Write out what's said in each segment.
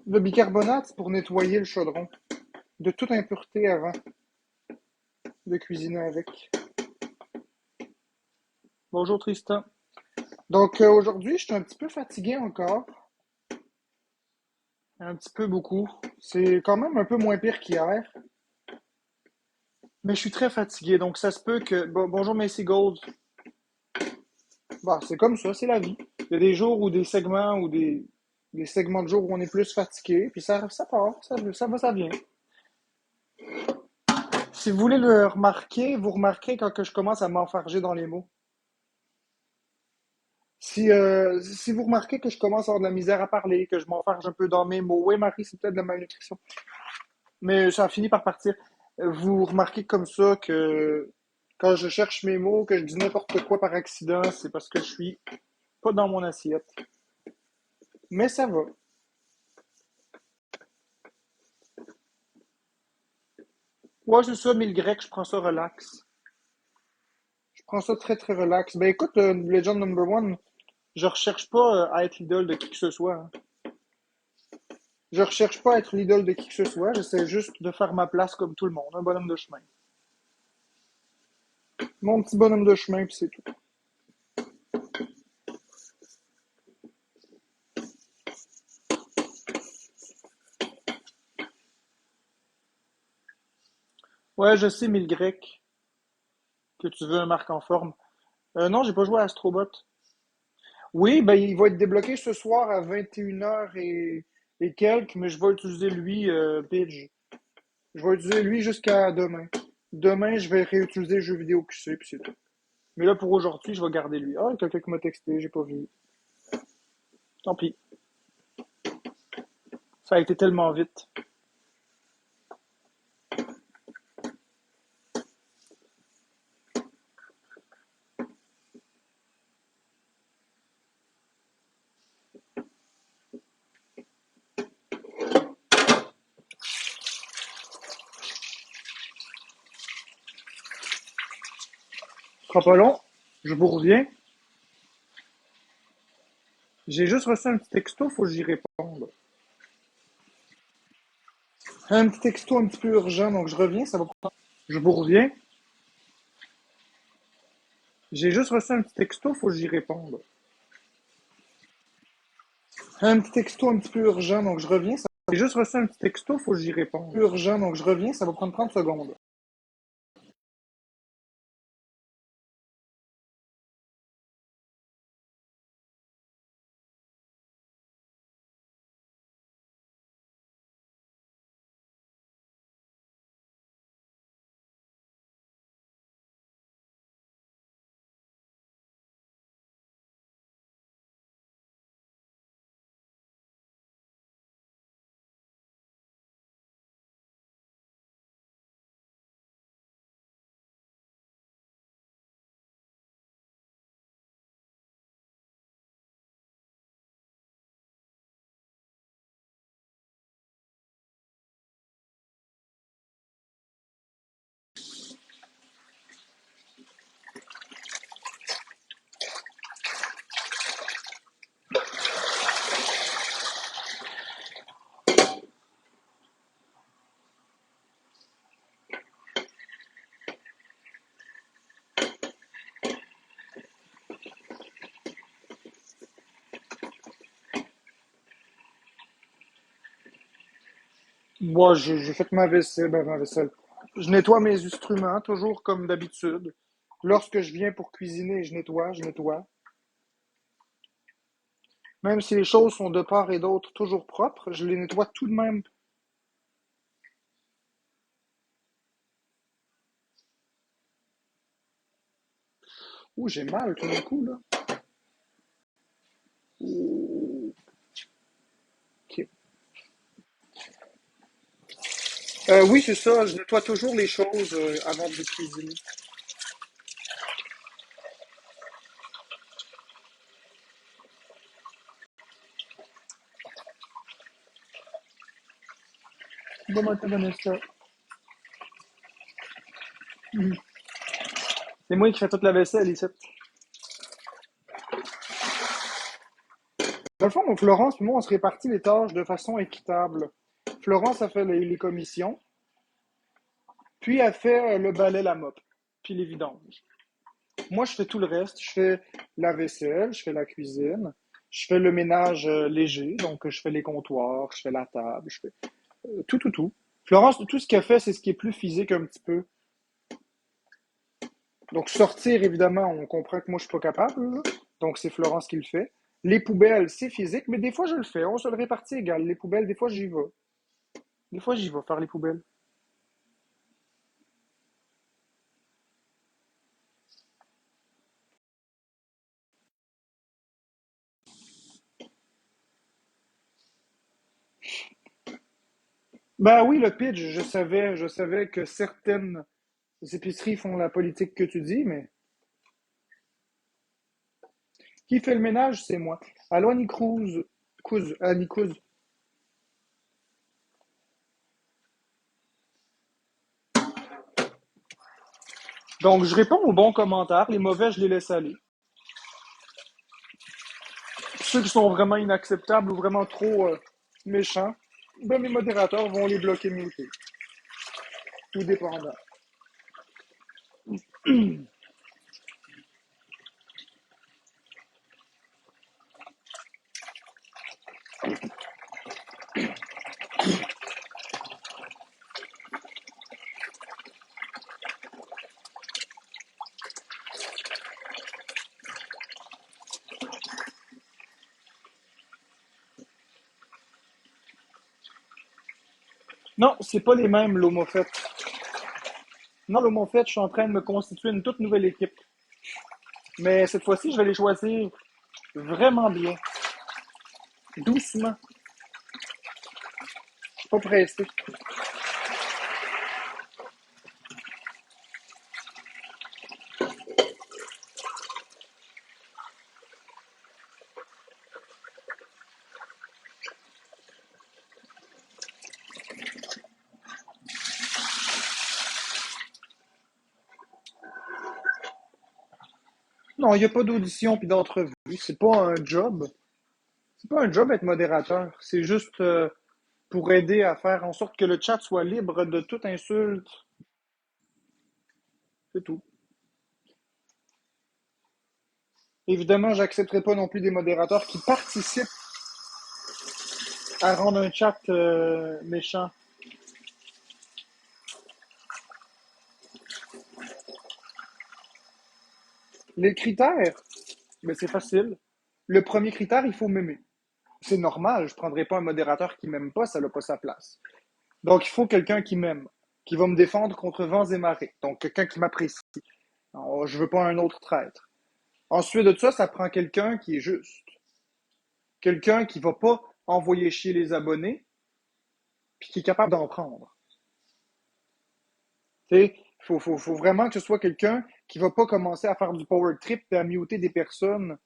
Le bicarbonate, c'est pour nettoyer le chaudron de toute impureté avant de cuisiner avec. Bonjour Tristan. Donc aujourd'hui, je suis un petit peu fatigué encore. Un petit peu beaucoup. C'est quand même un peu moins pire qu'hier. Mais je suis très fatigué, donc ça se peut que. Bonjour Messi Gold. Bah, c'est comme ça, c'est la vie. Il y a des jours ou des segments ou des segments de jours où on est plus fatigué, puis ça part, ça va, ça vient. Si vous voulez le remarquer, vous remarquerez quand que je commence à m'enfarger dans les mots. Si vous remarquez que je commence à avoir de la misère à parler, que je m'enfarge un peu dans mes mots, oui Marie, c'est peut-être de la malnutrition. Mais ça finit par partir. Vous remarquez comme ça que quand je cherche mes mots, que je dis n'importe quoi par accident, c'est parce que je suis pas dans mon assiette. Mais ça va. Ouais, c'est ça, 1000 grecs, je prends ça relax. Je prends ça très très relax. Ben écoute, Legend Number One, je recherche pas à être l'idole de qui que ce soit, hein. Je recherche pas à être l'idole de qui que ce soit, j'essaie juste de faire ma place comme tout le monde, un bonhomme de chemin. Mon petit bonhomme de chemin, puis c'est tout. Ouais, je sais, 1000 grecs, que tu veux un marque en forme. Non, j'ai pas joué à Astrobot. Oui, ben il va être débloqué ce soir à 21 h et quelques, mais je vais utiliser lui, Pidge. Je vais utiliser lui jusqu'à demain. Demain, je vais réutiliser le jeu vidéo QC, puis c'est tout. Mais là, pour aujourd'hui, je vais garder lui. Ah, quelqu'un qui m'a texté, j'ai pas vu. Tant pis. Ça a été tellement vite. Ce sera pas long. Je vous reviens. J'ai juste reçu un petit texto, faut que j'y réponde. Un petit texto un petit peu urgent, donc je reviens, ça va prendre. Je vous reviens. J'ai juste reçu un petit texto, faut que j'y réponde. Un petit texto un petit peu urgent, donc je reviens. J'ai juste reçu un petit texto, faut que j'y réponde. Urgent, donc je reviens, ça va prendre 30 secondes. Moi, j'ai fait ma vaisselle, ben, ma vaisselle. Je nettoie mes instruments, toujours comme d'habitude. Lorsque je viens pour cuisiner, je nettoie, je nettoie. Même si les choses sont de part et d'autre toujours propres, je les nettoie tout de même. Ouh, j'ai mal tout d'un coup, là. Ouh, ok. Oui, c'est ça, je nettoie toujours les choses avant de cuisiner. Bon matin, Vanessa. C'est moi qui fais toute la vaisselle ici. Dans le fond, donc Florence et moi, on se répartit les tâches de façon équitable. Florence a fait les commissions, puis elle fait le balai, la mop, puis les vidanges. Moi, je fais tout le reste. Je fais la vaisselle, je fais la cuisine, je fais le ménage léger, donc je fais les comptoirs, je fais la table, je fais tout, tout, tout. Florence, tout ce qu'elle fait, c'est ce qui est plus physique un petit peu. Donc sortir, évidemment, on comprend que moi, je suis pas capable, là. Donc c'est Florence qui le fait. Les poubelles, c'est physique, mais des fois, je le fais. On se le répartit égal. Les poubelles, des fois, j'y vais. Des fois, j'y vais faire les poubelles. Ben oui, le pitch, je savais que certaines épiceries font la politique que tu dis, mais qui fait le ménage, c'est moi. Allô, Annie Cruz. Annie Cruz. Donc, je réponds aux bons commentaires. Les mauvais, je les laisse aller. Ceux qui sont vraiment inacceptables ou vraiment trop méchants, ben, mes modérateurs vont les bloquer mutés. Tout dépendant. Non, c'est pas les mêmes, l'homophète. Non, l'homophète, je suis en train de me constituer une toute nouvelle équipe. Mais cette fois-ci, je vais les choisir vraiment bien. Doucement. Je suis pas pressé. Non, il n'y a pas d'audition puis d'entrevue. C'est pas un job. C'est pas un job être modérateur. C'est juste pour aider à faire en sorte que le chat soit libre de toute insulte. C'est tout. Évidemment, j'accepterai pas non plus des modérateurs qui participent à rendre un chat méchant. Les critères, ben c'est facile. Le premier critère, il faut m'aimer. C'est normal, je prendrai pas un modérateur qui m'aime pas, ça n'a pas sa place. Donc, il faut quelqu'un qui m'aime, qui va me défendre contre vents et marées. Donc, quelqu'un qui m'apprécie. Alors, je veux pas un autre traître. Ensuite de ça, ça prend quelqu'un qui est juste. Quelqu'un qui va pas envoyer chier les abonnés, puis qui est capable d'en prendre. Tu sais, faut vraiment que ce soit quelqu'un qui va pas commencer à faire du power trip et à muter des personnes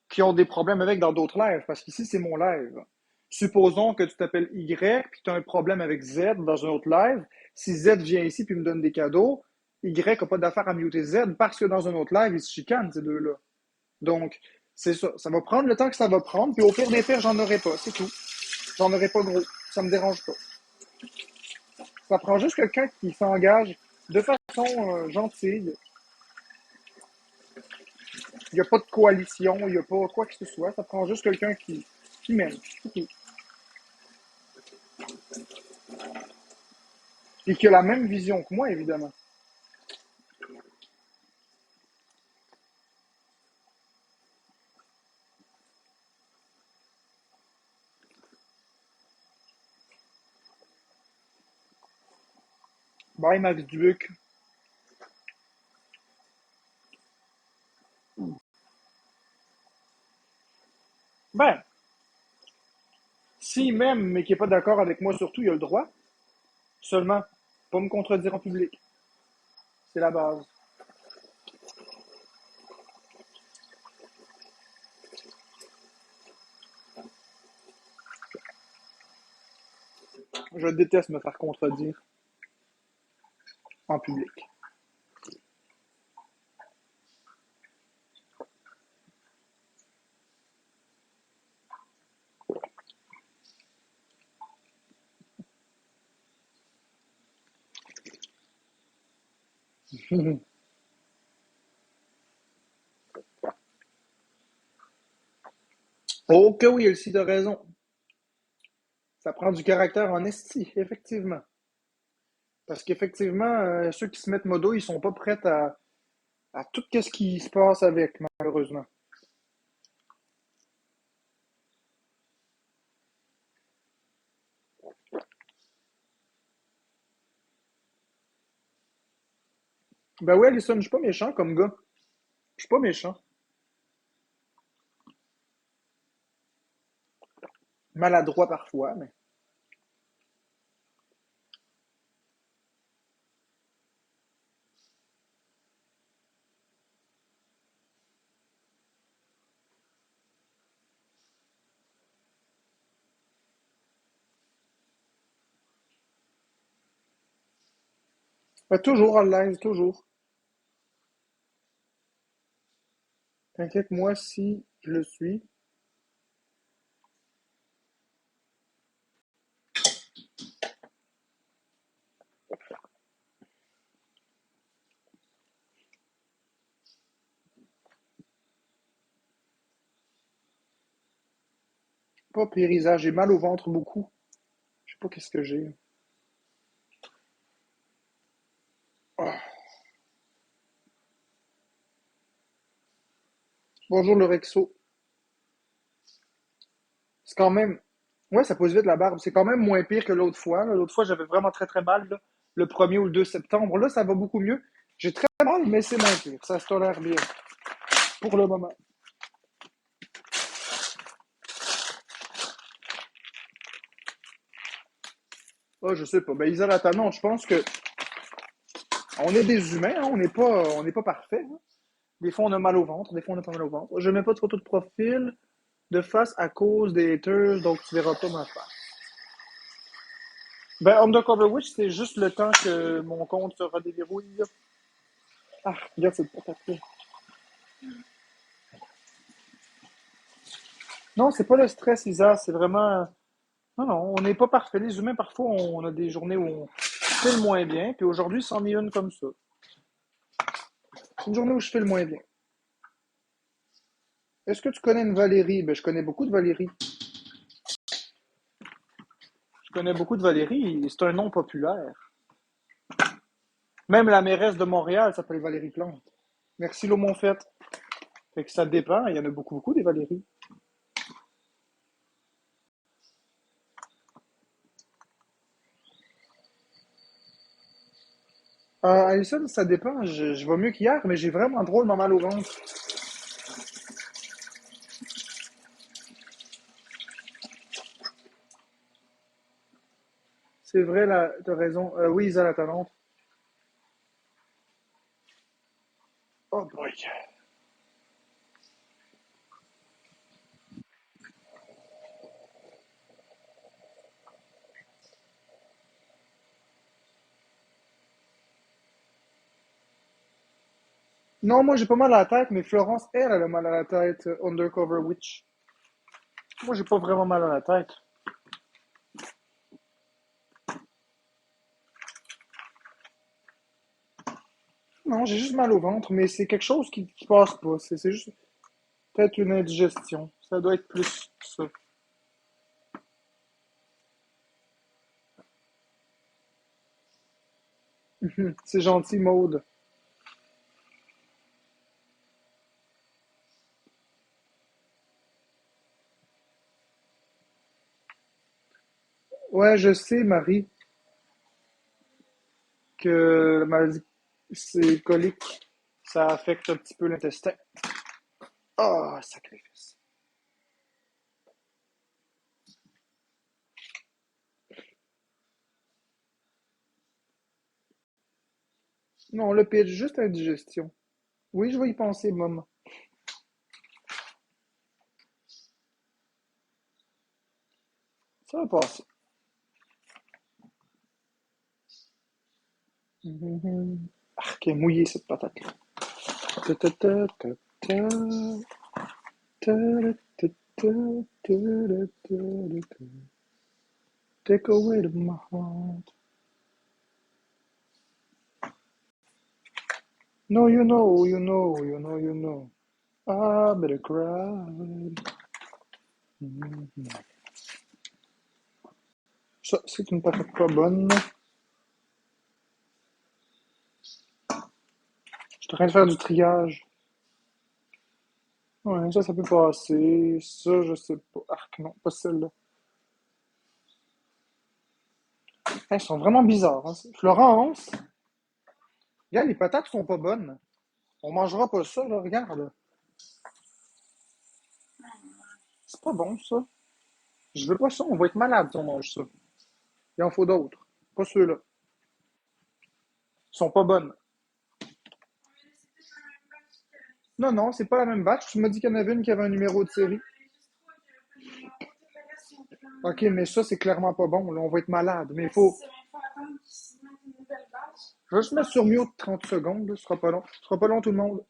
qui ont des problèmes avec dans d'autres lives, parce qu'ici, c'est mon live. Supposons que tu t'appelles Y, puis tu as un problème avec Z dans un autre live. Si Z vient ici puis me donne des cadeaux, Y n'a pas d'affaire à muter Z parce que dans un autre live, ils se chicanent, ces deux-là. Donc, c'est ça. Ça va prendre le temps que ça va prendre, puis au pire des pires, j'en aurai pas, c'est tout. J'en aurai pas gros. Ça me dérange pas. Ça prend juste quelqu'un qui s'engage de façon gentille. Il n'y a pas de coalition, il n'y a pas quoi que ce soit. Ça prend juste quelqu'un qui m'aime. C'est tout. Et qui a la même vision que moi, évidemment. Bye, Max Dubuc. Ben, s'il m'aime, mais qu'il n'est pas d'accord avec moi, surtout, il a le droit. Seulement, pas me contredire en public. C'est la base. Je déteste me faire contredire en public. Oh que oui, Elsie, t'as raison. Ça prend du caractère en esti, effectivement. Parce qu'effectivement, ceux qui se mettent modo, ils sont pas prêts à tout ce qui se passe avec, malheureusement. Ben oui, Alison, je suis pas méchant comme gars. Je suis pas méchant. Maladroit parfois, mais toujours à l'aise, toujours. T'inquiète, moi, si je le suis. Pas périsage, j'ai mal au ventre beaucoup. Je sais pas qu'est-ce que j'ai. Ah. Bonjour le Rexo. C'est quand même. Ouais, ça pose vite la barbe. C'est quand même moins pire que l'autre fois, là. L'autre fois, j'avais vraiment très très mal, là, le 1er ou le 2 septembre. Là, ça va beaucoup mieux. J'ai très mal, mais c'est moins pire. Ça se tolère bien. Pour le moment. Ah, je sais pas. Ben, Isa Latanon, je pense que on est des humains, hein. On n'est pas parfait, hein. Des fois, on a mal au ventre. Des fois, on n'a pas mal au ventre. Je mets pas de photo de profil de face à cause des haters, donc tu verras pas ma face. Ben, Undercover Witch, c'est juste le temps que mon compte se redéverrouille. Ah, regarde cette patate-là. Non, c'est pas le stress, Isa, c'est vraiment. Non, non, on n'est pas parfait. Les humains, parfois, on a des journées où on fait le moins bien, puis aujourd'hui, c'en est une comme ça. C'est une journée où je fais le moins bien. Est-ce que tu connais une Valérie? Ben, je connais beaucoup de Valérie. Je connais beaucoup de Valérie, c'est un nom populaire. Même la mairesse de Montréal s'appelle Valérie Plante. Merci, Monfette. Fait que ça dépend, il y en a beaucoup, beaucoup des Valérie. Alison, ça dépend. Je vais mieux qu'hier, mais j'ai vraiment drôlement mal au ventre. C'est vrai, là, t'as raison. Oui, Isa la Talente. Oh boy. Non, moi j'ai pas mal à la tête, mais Florence, elle a mal à la tête, Undercover Witch. Moi j'ai pas vraiment mal à la tête. Non, j'ai juste mal au ventre, mais c'est quelque chose qui passe pas. C'est juste peut-être une indigestion. Ça doit être plus ça. C'est gentil, Maude. Ouais, je sais, Marie, que la maladie c'est colique. Ça affecte un petit peu l'intestin. Ah, sacrifice. Non, le pitch, juste indigestion. Oui, je vais y penser, maman. Ça va passer. Ah, qui est mouillée cette patate-là. Ta, ta, ta, ta, ta, ta, ta, ta, ta, ta, ta. Take away my heart. No, you know, you know, you know, you know. I better cry. Mhm. Ça, c'est une patate pas bonne. Je suis en train de faire du triage. Ouais, ça peut passer. Ça, je sais pas. Arc, non, pas celle-là. Elles sont vraiment bizarres, hein. Florence, regarde, les patates sont pas bonnes. On mangera pas ça, là, regarde. C'est pas bon, ça. Je veux pas ça, on va être malade si on mange ça. Il en faut d'autres. Pas ceux-là. Ils sont pas bonnes. Non, non, c'est pas la même batch. Tu m'as dit qu'il y en avait une qui avait un numéro de série. Ok, mais ça, c'est clairement pas bon. Là, on va être malade. Mais il faut. Je vais juste mettre sur mute 30 secondes. Là. Ce sera pas long. Ce sera pas long, tout le monde.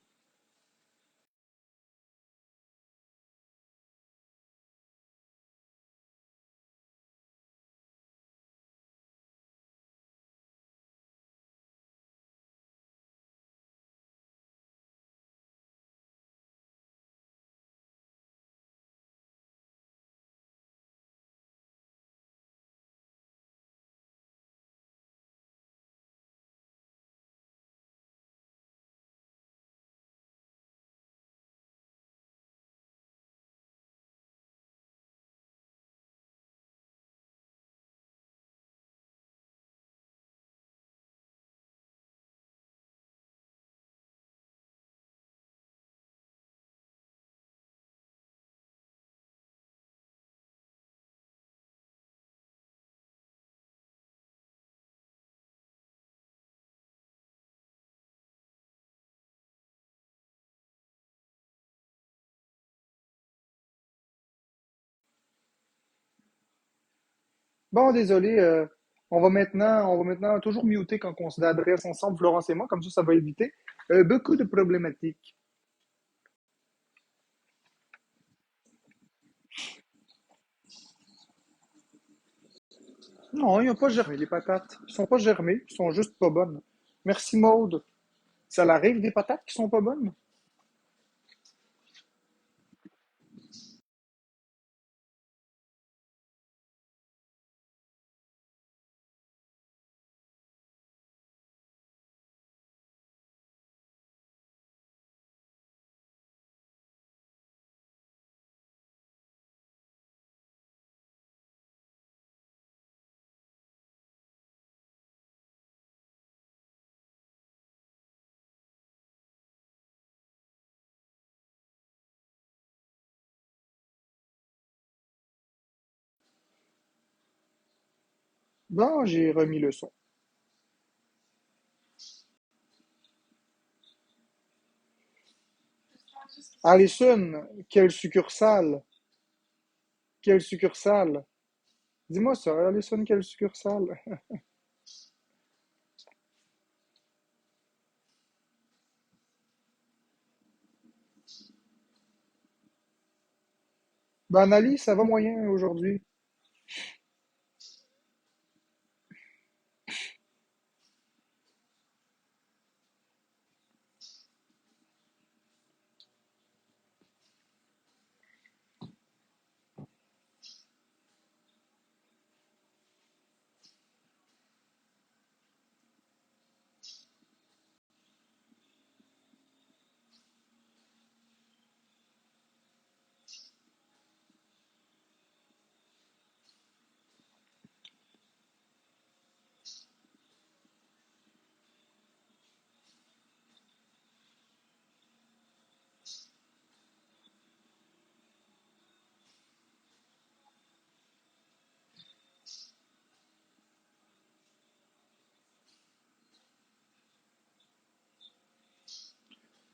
Bon, désolé. On va maintenant toujours muter quand on se l'adresse ensemble, Florence et moi. Comme ça va éviter beaucoup de problématiques. Non, ils n'ont pas germé, les patates. Ils sont pas germés. Ils sont juste pas bonnes. Merci, Maude. Ça l'arrive des patates qui sont pas bonnes? Bon, j'ai remis le son. Alison, quelle succursale? Quelle succursale? Dis-moi ça, Alison, quelle succursale? Ben, Ali, ça va moyen aujourd'hui.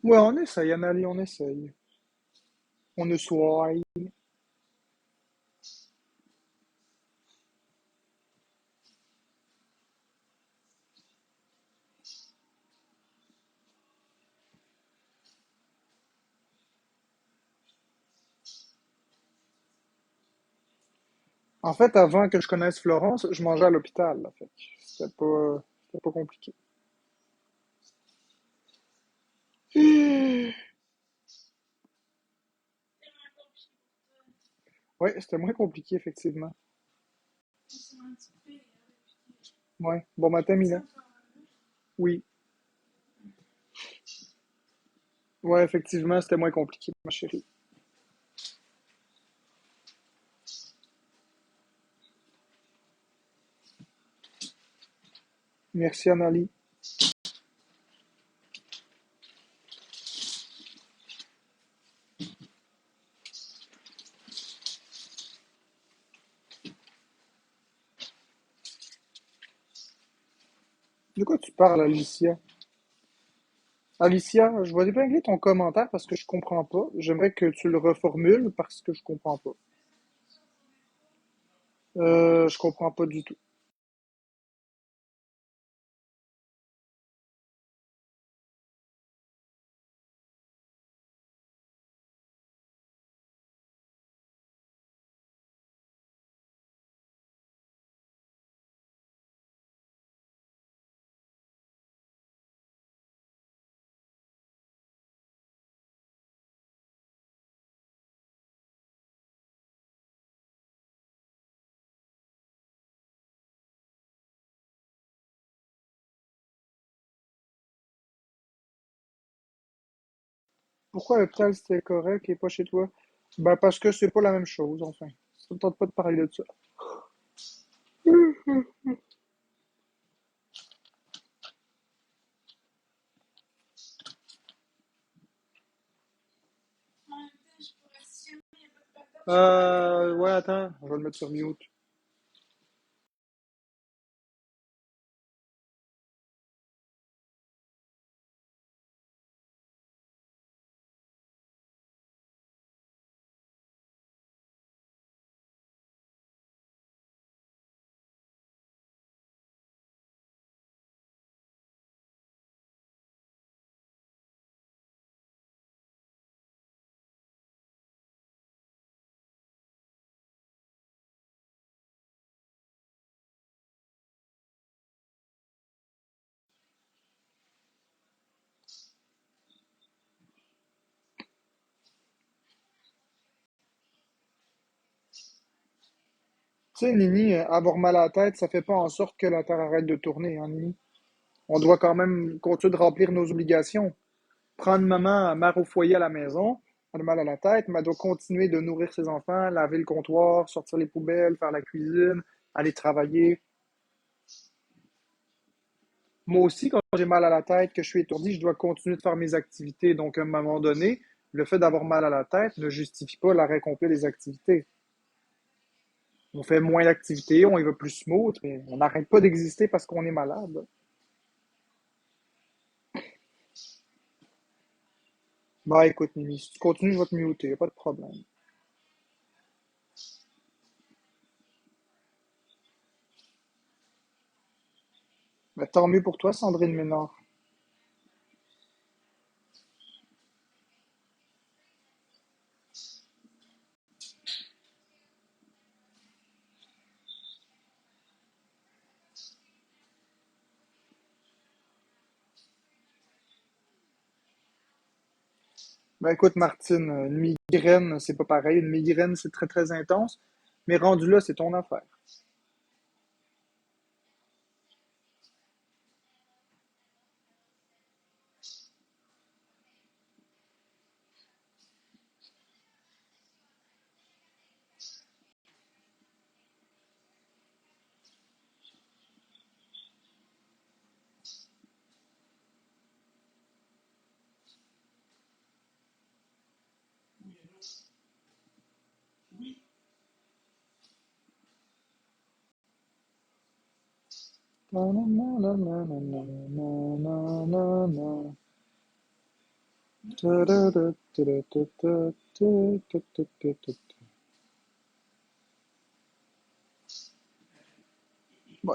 Ouais, on essaye, Anali, on essaye. On essaye. En fait, avant que je connaisse Florence, je mangeais à l'hôpital, là, fait que c'était pas compliqué. Ouais, c'était moins compliqué, effectivement. Ouais. Bon matin, Mila. Oui. Ouais, effectivement, c'était moins compliqué, ma chérie. Merci, Anali. De quoi tu parles, Alicia? Alicia, je vais épingler ton commentaire parce que je comprends pas. J'aimerais que tu le reformules parce que je comprends pas. Je comprends pas du tout. Pourquoi l'hôpital c'était correct et pas chez toi? Ben parce que c'est pas la même chose, enfin. Ça me tente pas de parler de ça. Ouais, attends, on va le mettre sur mute. Tu sais, Nini, avoir mal à la tête, ça fait pas en sorte que la Terre arrête de tourner, hein, Nini. On doit quand même continuer de remplir nos obligations. Prendre maman mère au foyer à la maison, elle a mal à la tête, mais elle doit continuer de nourrir ses enfants, laver le comptoir, sortir les poubelles, faire la cuisine, aller travailler. Moi aussi, quand j'ai mal à la tête, que je suis étourdi, je dois continuer de faire mes activités. Donc, à un moment donné, le fait d'avoir mal à la tête ne justifie pas l'arrêt complet des activités. On fait moins d'activités, on y va plus smooth, mais on n'arrête pas d'exister parce qu'on est malade. Bah écoute, Mimi, si tu continues, je vais te muter, y a pas de problème. Mais tant mieux pour toi, Sandrine Ménard. Bah écoute, Martine, une migraine, c'est pas pareil. Une migraine, c'est très très intense. Mais rendu là, c'est ton affaire. Bah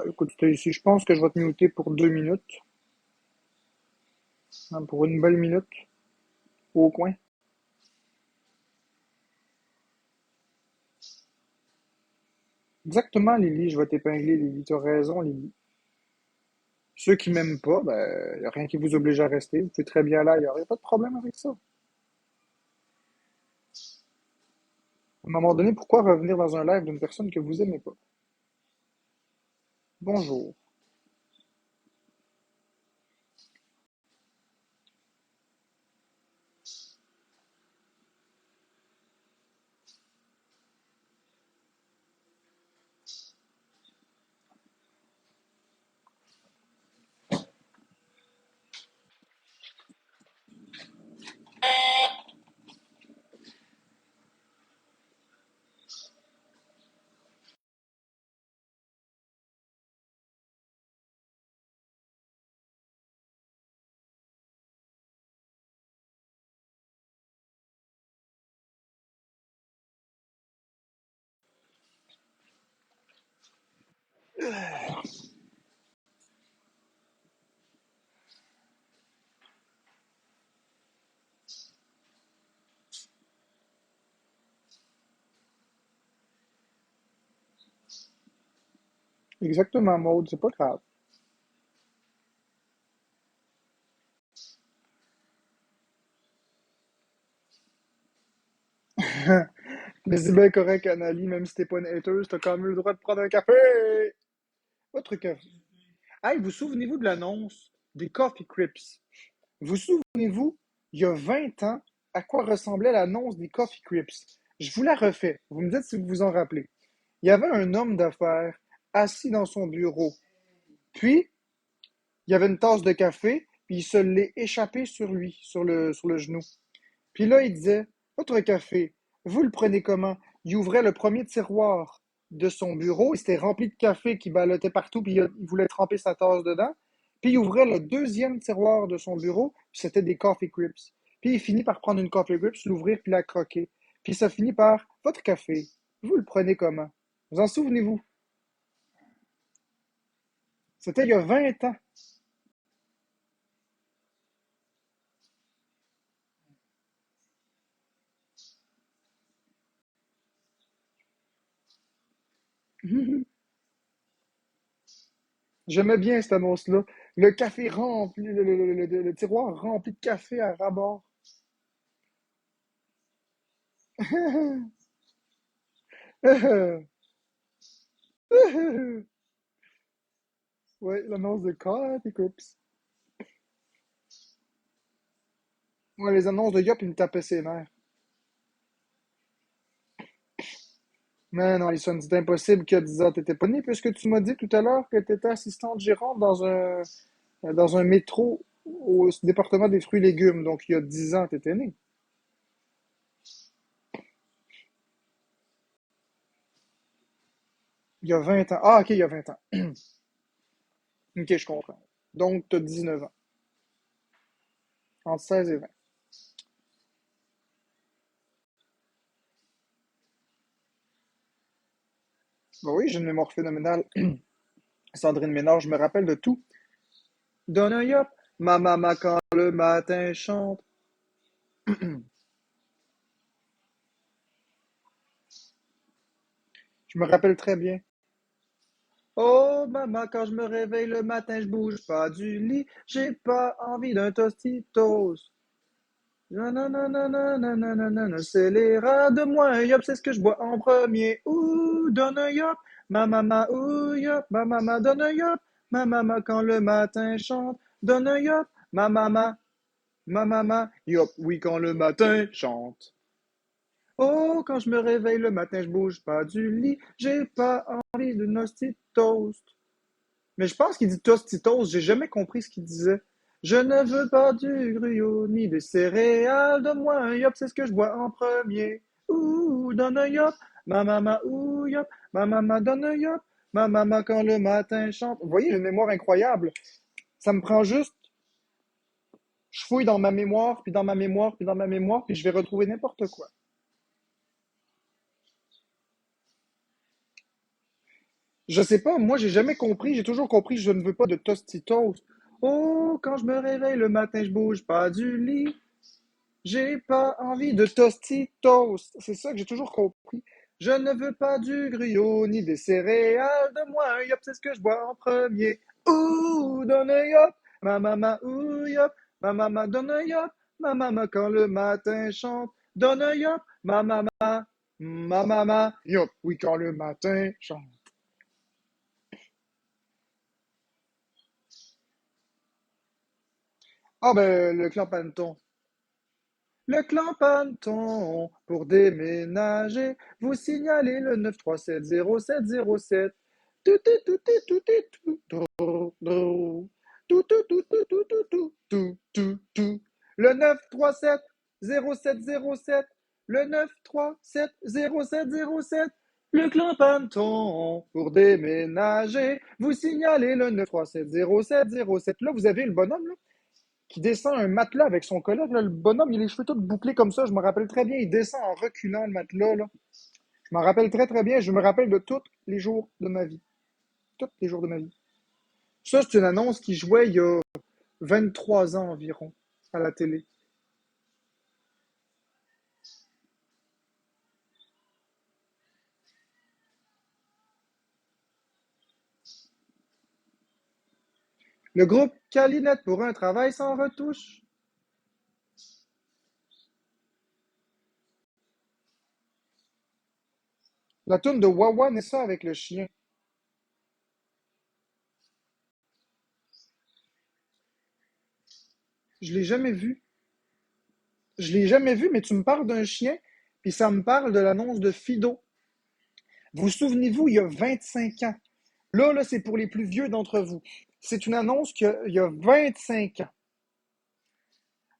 écoute, ici, je pense que je vais te muter pour 2 minutes, hein, pour une belle minute, au coin. Exactement, Lily, je vais t'épingler, Lily. Tu as raison, Lily. Ceux qui m'aiment pas, ben, y a rien qui vous oblige à rester. Vous pouvez très bien aller ailleurs. Y a pas de problème avec ça. À un moment donné, pourquoi revenir dans un live d'une personne que vous aimez pas? Bonjour. Exactement, Maud, c'est pas grave. Mais c'est bien correct, Anali, même si t'es pas une hateuse, t'as quand même le droit de prendre un café! Autre café. Hey, vous souvenez-vous de l'annonce des Coffee Crips? Vous souvenez-vous, il y a 20 ans, à quoi ressemblait l'annonce des Coffee Crips? Je vous la refais. Vous me dites si vous vous en rappelez. Il y avait un homme d'affaires assis dans son bureau. Puis, il y avait une tasse de café, puis il se l'est échappé sur lui, sur le genou. Puis là, il disait, votre café, vous le prenez comment? Il ouvrait le premier tiroir de son bureau, il s'était rempli de café qui ballottait partout, puis il voulait tremper sa tasse dedans. Puis il ouvrait le deuxième tiroir de son bureau, puis c'était des coffee grips. Puis il finit par prendre une coffee grips, l'ouvrir, puis la croquer. Puis ça finit par, votre café, vous le prenez comment? Vous en souvenez-vous? C'était il y a 20 ans. J'aimais bien cette annonce-là. Le café rempli, le tiroir rempli de café à ras-bord. Ouais, l'annonce de Coffee Crips. Ouais, les annonces de Yop, ils me tapaient ses nerfs. Mais non, Alison, c'est impossible qu'il y a 10 ans, t'étais pas né, puisque tu m'as dit tout à l'heure que t'étais assistante gérante dans un métro au département des fruits et légumes. Donc, il y a 10 ans, t'étais né. Il y a 20 ans. Ah, ok, il y a 20 ans. Ok, je comprends. Donc, t'as 19 ans. Entre 16 et 20. Bah oui, j'ai une mémoire phénoménale. Sandrine Ménard, je me rappelle de tout. Donne un yop, ma maman quand le matin chante. Je me rappelle très bien. Oh, maman, quand je me réveille le matin, je bouge pas du lit. J'ai pas envie d'un tostitos. Nananana, c'est les rats de moi, yop, c'est ce que je bois en premier. Ouh, donne un yop, ma maman, ouh, yop, ma maman, donne un yop, ma maman, quand le matin chante, donne un yop, ma maman, yop, oui, quand le matin chante. Oh, quand je me réveille le matin, je bouge pas du lit, j'ai pas envie de nosti toast. Mais je pense qu'il dit Tostitos. J'ai jamais compris ce qu'il disait. Je ne veux pas du gruau ni des céréales. Donne-moi un yop, c'est ce que je bois en premier. Ouh, donne un yop. Ma maman, ouh, yop. Ma maman, donne un yop. Ma maman, quand le matin chante. Vous voyez, j'ai une mémoire incroyable. Ça me prend juste. Je fouille dans ma mémoire, puis dans ma mémoire, puis dans ma mémoire, puis je vais retrouver n'importe quoi. Je sais pas, moi, j'ai jamais compris. J'ai toujours compris, je ne veux pas de Tostitos. Oh, quand je me réveille le matin, je bouge pas du lit. J'ai pas envie de tostitos. C'est ça que j'ai toujours compris. Je ne veux pas du gruau ni des céréales. De moi un yop, c'est ce que je bois en premier. Ouh, donne un yop. Ma maman, ouh, yop. Ma maman, donne un yop. Ma maman, quand le matin chante. Donne un yop. Ma maman. Ma maman, yop, oui, quand le matin chante. Ah ben, le clan Panton. Le clan Panton, pour déménager, vous signalez le 9370707. Tout, tout, tout, tout, tout, tout, tout, tout, tout, tout, tout, tout, tout, tout, tout, tout, tout. Le 9370707. Le 9370707. Le clan Panton, pour déménager, vous signalez le 9370707. Là, vous avez le bonhomme, là, qui descend un matelas avec son collègue. Là, le bonhomme, il a les cheveux tous bouclés comme ça. Je me rappelle très bien. Il descend en reculant le matelas. Là. Je m'en rappelle très, très bien. Je me rappelle de tous les jours de ma vie. Tous les jours de ma vie. Ça, c'est une annonce qui jouait il y a 23 ans environ à la télé. Le groupe Calinette pour un travail sans retouche. La toune de Wawa Nessa avec le chien. Je l'ai jamais vu. Je l'ai jamais vu, mais tu me parles d'un chien, puis ça me parle de l'annonce de Fido. Vous souvenez-vous, il y a 25 ans. Là, c'est pour les plus vieux d'entre vous. C'est une annonce qu'il y a 25 ans.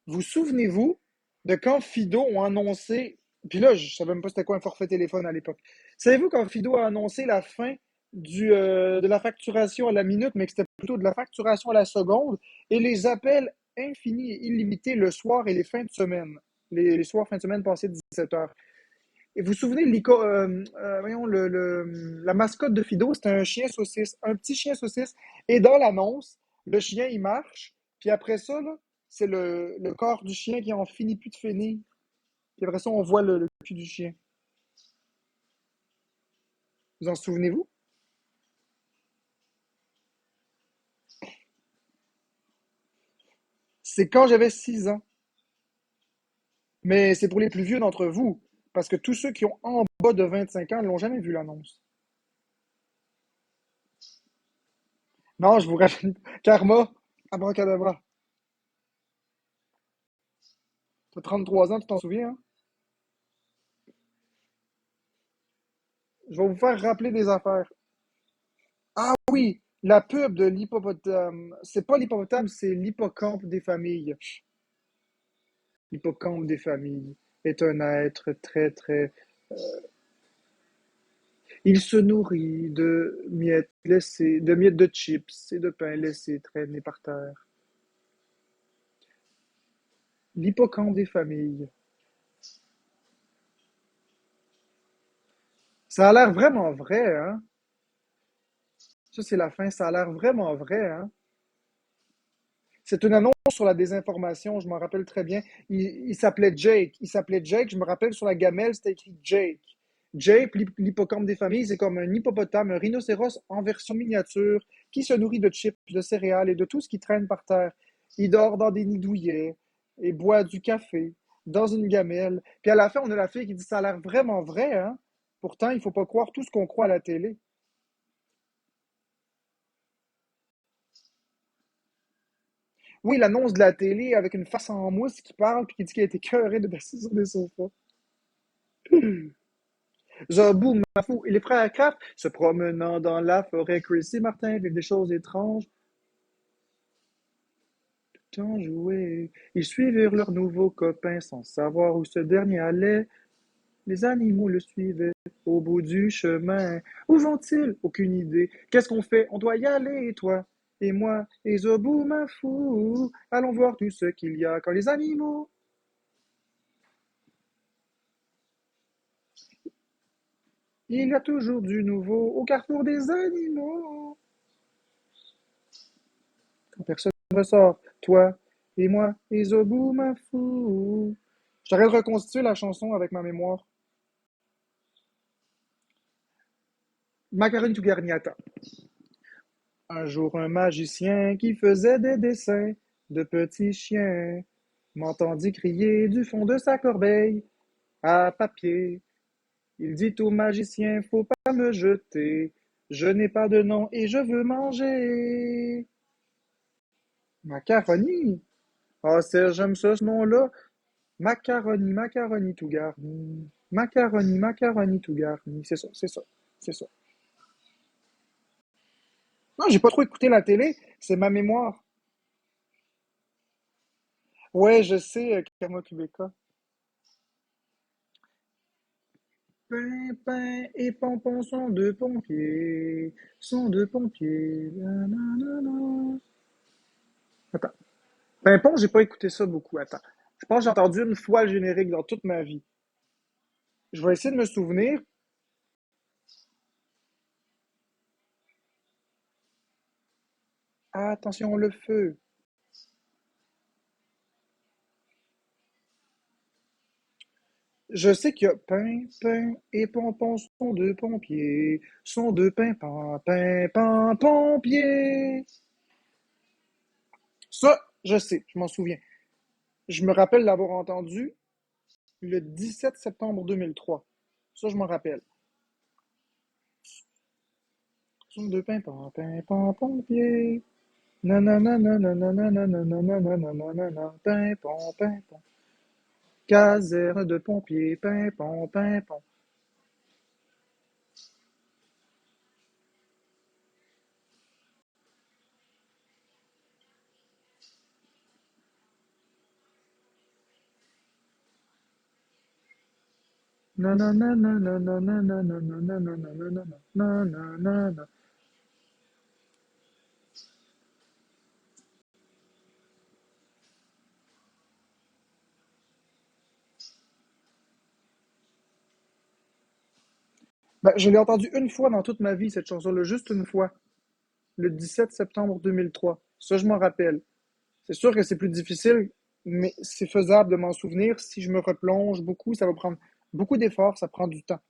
Vous souvenez-vous de quand Fido ont annoncé, puis là, je ne savais même pas c'était quoi un forfait téléphone à l'époque. Savez-vous quand Fido a annoncé la fin de la facturation à la minute, mais que c'était plutôt de la facturation à la seconde, et les appels infinis et illimités le soir et les fins de semaine, les soirs, fins de semaine passés 17 heures. Et vous vous souvenez, voyons, la mascotte de Fido, c'était un chien saucisse, un petit chien saucisse. Et dans l'annonce, le chien, il marche. Puis après ça, là, c'est le corps du chien qui en finit plus de finir. Puis après ça, on voit le cul du chien. Vous en souvenez-vous? C'est quand j'avais 6 ans. Mais c'est pour les plus vieux d'entre vous. Parce que tous ceux qui ont en bas de 25 ans ne l'ont jamais vu l'annonce. Non, je vous rappelle. Karma, abracadabra. Tu as 33 ans, tu t'en souviens, hein? Je vais vous faire rappeler des affaires. Ah oui, la pub de l'hippopotame. C'est pas l'hippopotame, c'est l'hippocampe des familles. L'hippocampe des familles est un être très, très... Il se nourrit de miettes laissées, de miettes de chips et de pain laissés traîner par terre. L'hippocampe des familles. Ça a l'air vraiment vrai, hein? Ça, c'est la fin. Ça a l'air vraiment vrai, hein? C'est une annonce sur la désinformation, je m'en rappelle très bien. Il s'appelait Jake. Il s'appelait Jake, je me rappelle sur la gamelle, c'était écrit Jake. Jake, l'hippocampe des familles, c'est comme un hippopotame, un rhinocéros en version miniature, qui se nourrit de chips, de céréales et de tout ce qui traîne par terre. Il dort dans des nids douillets et boit du café dans une gamelle. Puis à la fin, on a la fille qui dit ça a l'air vraiment vrai, hein? Pourtant, il faut pas croire tout ce qu'on croit à la télé. Oui, l'annonce de la télé avec une face en mousse qui parle puis qui dit qu'elle a été cœurée de passer sur des sofas. Zabou, Mafou et les frères Kraft se promenant dans la forêt. Chrissy Martin vivent des choses étranges. Tant joué. Ils suivirent leur nouveau copain sans savoir où ce dernier allait. Les animaux le suivaient au bout du chemin. Où vont-ils? Aucune idée. Qu'est-ce qu'on fait? On doit y aller, toi et moi et Zobou Mafou. Allons voir tout ce qu'il y a quand les animaux. Il y a toujours du nouveau au carrefour des animaux. Quand personne ne ressort, toi et moi et Zobou Mafou. J'arrête de reconstituer la chanson avec ma mémoire. Macaron Garniata. Un jour, un magicien qui faisait des dessins de petits chiens m'entendit crier du fond de sa corbeille à papier. Il dit au magicien, faut pas me jeter. Je n'ai pas de nom et je veux manger. Macaroni. Ah, Serge, j'aime ça, ce nom-là. Macaroni, macaroni tout garni. Macaroni, macaroni tout garni. C'est ça, c'est ça, c'est ça. Non, j'ai pas trop écouté la télé, c'est ma mémoire. Ouais, je sais, Karma Québécois. Pimpin et Pompon sont deux pompiers, sont deux pompiers. Nanana. Attends. Pimpon, j'ai pas écouté ça beaucoup. Attends. Je pense que j'ai entendu une fois le générique dans toute ma vie. Je vais essayer de me souvenir. Attention, le feu. Je sais qu'il y a Pimpin et Pompon sont deux pompiers, sont deux pimpins, pimpins, pompiers. Ça, je sais, je m'en souviens. Je me rappelle l'avoir entendu le 17 septembre 2003. Ça, je m'en rappelle. Sont deux pimpins, pimpins, pompiers. Nanana, nanana, nanana, nanana, nanana, pimpon, pimpon. Caserne de pompiers, pimpon, pimpon. Nanana, nanana, nanana, nanana, nanana, nanana. Ben, je l'ai entendu une fois dans toute ma vie, cette chanson-là, juste une fois, le 17 septembre 2003. Ça, je m'en rappelle. C'est sûr que c'est plus difficile, mais c'est faisable de m'en souvenir. Si je me replonge beaucoup, ça va prendre beaucoup d'efforts, ça prend du temps.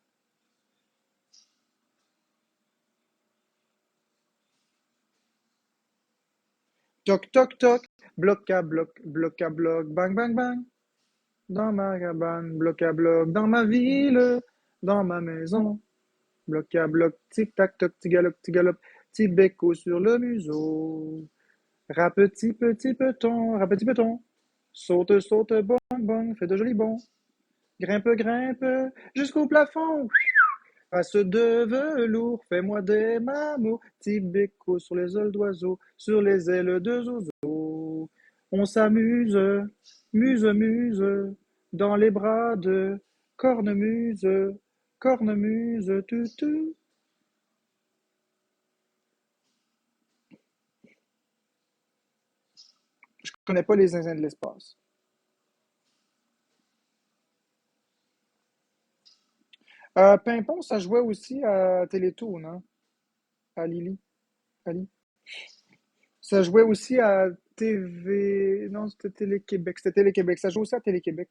Toc, toc, toc, bloc à bloc, bloc à bloc, bang, bang, bang. Dans ma cabane, bloc à bloc, dans ma ville, dans ma maison. Bloc à bloc, tic-tac, toc, petit galop, petit becco sur le museau. Rapetit, petit peton, rapetit peton. Saute, saute, bon, bon, fais de jolis bons. Grimpe, grimpe, jusqu'au plafond. Face de velours, fais-moi des mamours. Petit becco sur les ailes d'oiseau, sur les ailes de zozo. On s'amuse, muse, muse, dans les bras de cornemuse, cornemuse, tutu. Je connais pas les zinzins de l'espace. Pimpon, ça jouait aussi à Télétoon, hein? À Lily, Ali. Ça jouait aussi à TV. Non, c'était Télé-Québec. C'était Télé-Québec. Ça jouait aussi à Télé-Québec.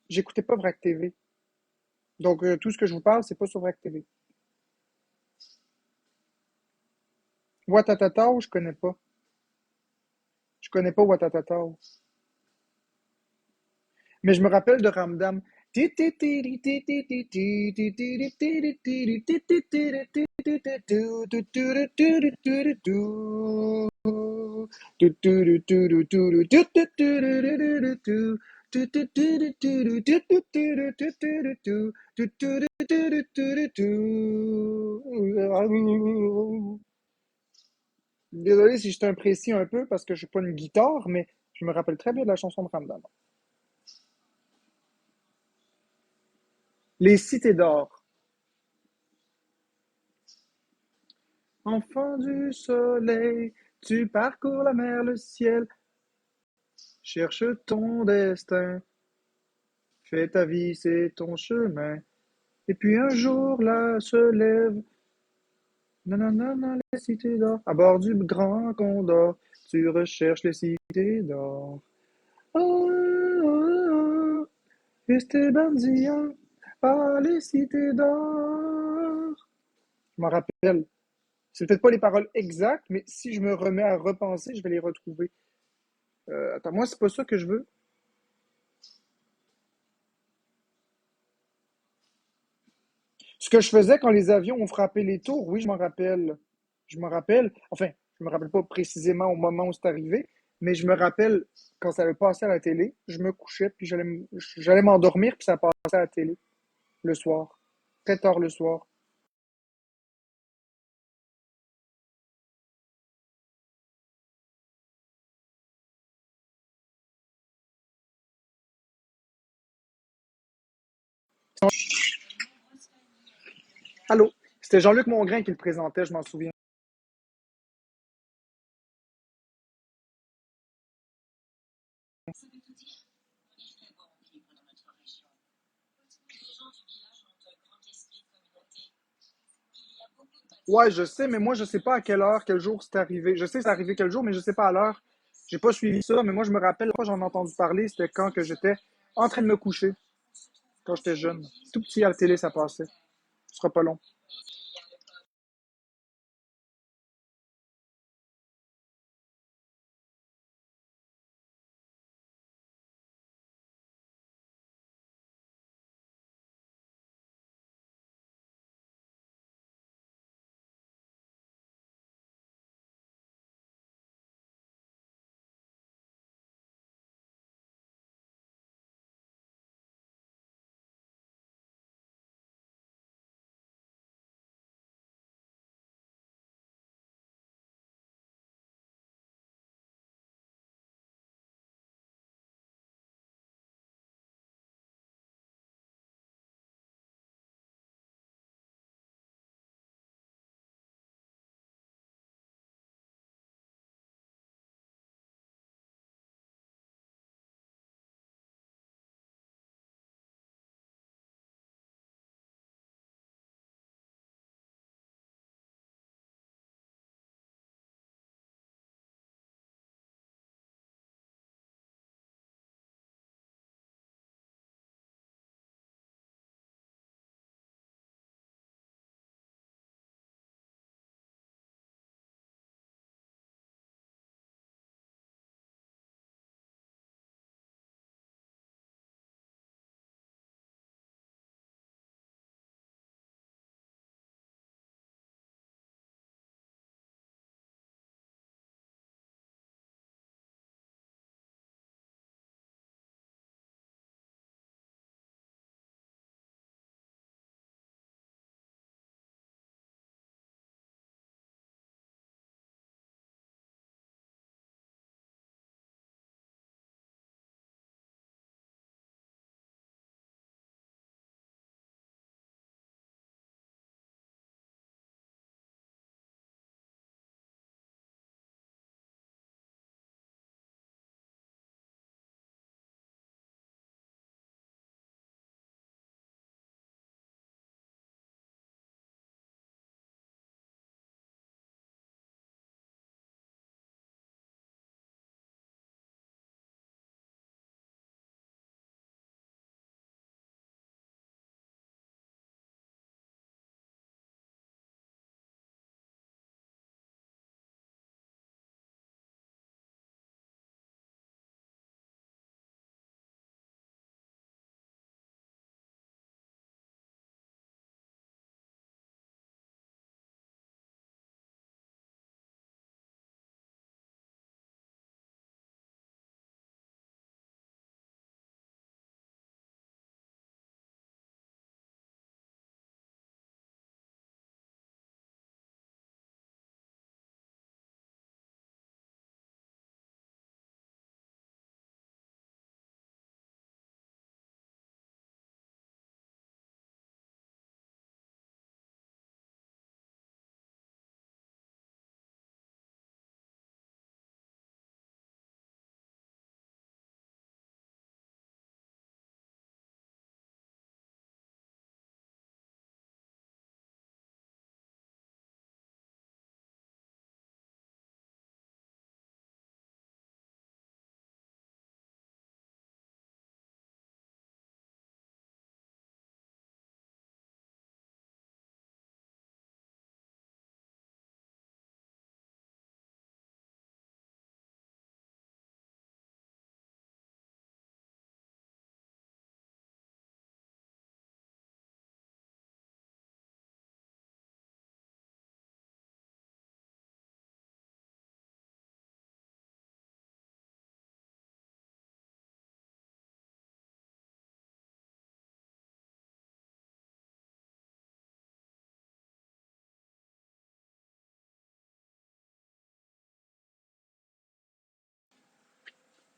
J'écoutais pas Vrac TV. Donc, tout ce que je vous parle, c'est pas sur Vrac TV. Watatatao, je connais pas. Je connais pas Watatatao. Mais je me rappelle de Ramdam. Désolé si je t'imprécie un peu parce que je suis pas une guitare, mais je me rappelle très bien de la chanson de Ramdam. Les cités d'or. Enfant du soleil, tu parcours la mer, le ciel, cherche ton destin, fais ta vie, c'est ton chemin. Et puis un jour là se lève, nanana, les cités d'or, à bord du grand condor, tu recherches les cités d'or. Oh, oh, oh, Esteban Zia, ah, les cités d'or. Je m'en rappelle. C'est peut-être pas les paroles exactes, mais si je me remets à repenser, je vais les retrouver. Attends, moi, c'est pas ça que je veux. Ce que je faisais quand les avions ont frappé les tours, oui, je m'en rappelle. Je me rappelle. Enfin, je me rappelle pas précisément au moment où c'est arrivé, mais je me rappelle quand ça avait passé à la télé, je me couchais, puis j'allais m'endormir, puis ça passait à la télé le soir. Très tard le soir. Allô? C'était Jean-Luc Mongrain qui le présentait, je m'en souviens. Ouais, je sais, mais moi, je sais pas à quelle heure, quel jour c'est arrivé. Je sais c'est arrivé quel jour, mais je sais pas à l'heure. J'ai pas suivi ça, mais moi, je me rappelle, quand j'en ai entendu parler, c'était quand que j'étais en train de me coucher, quand j'étais jeune. Tout petit à la télé, ça passait. Ce sera pas long.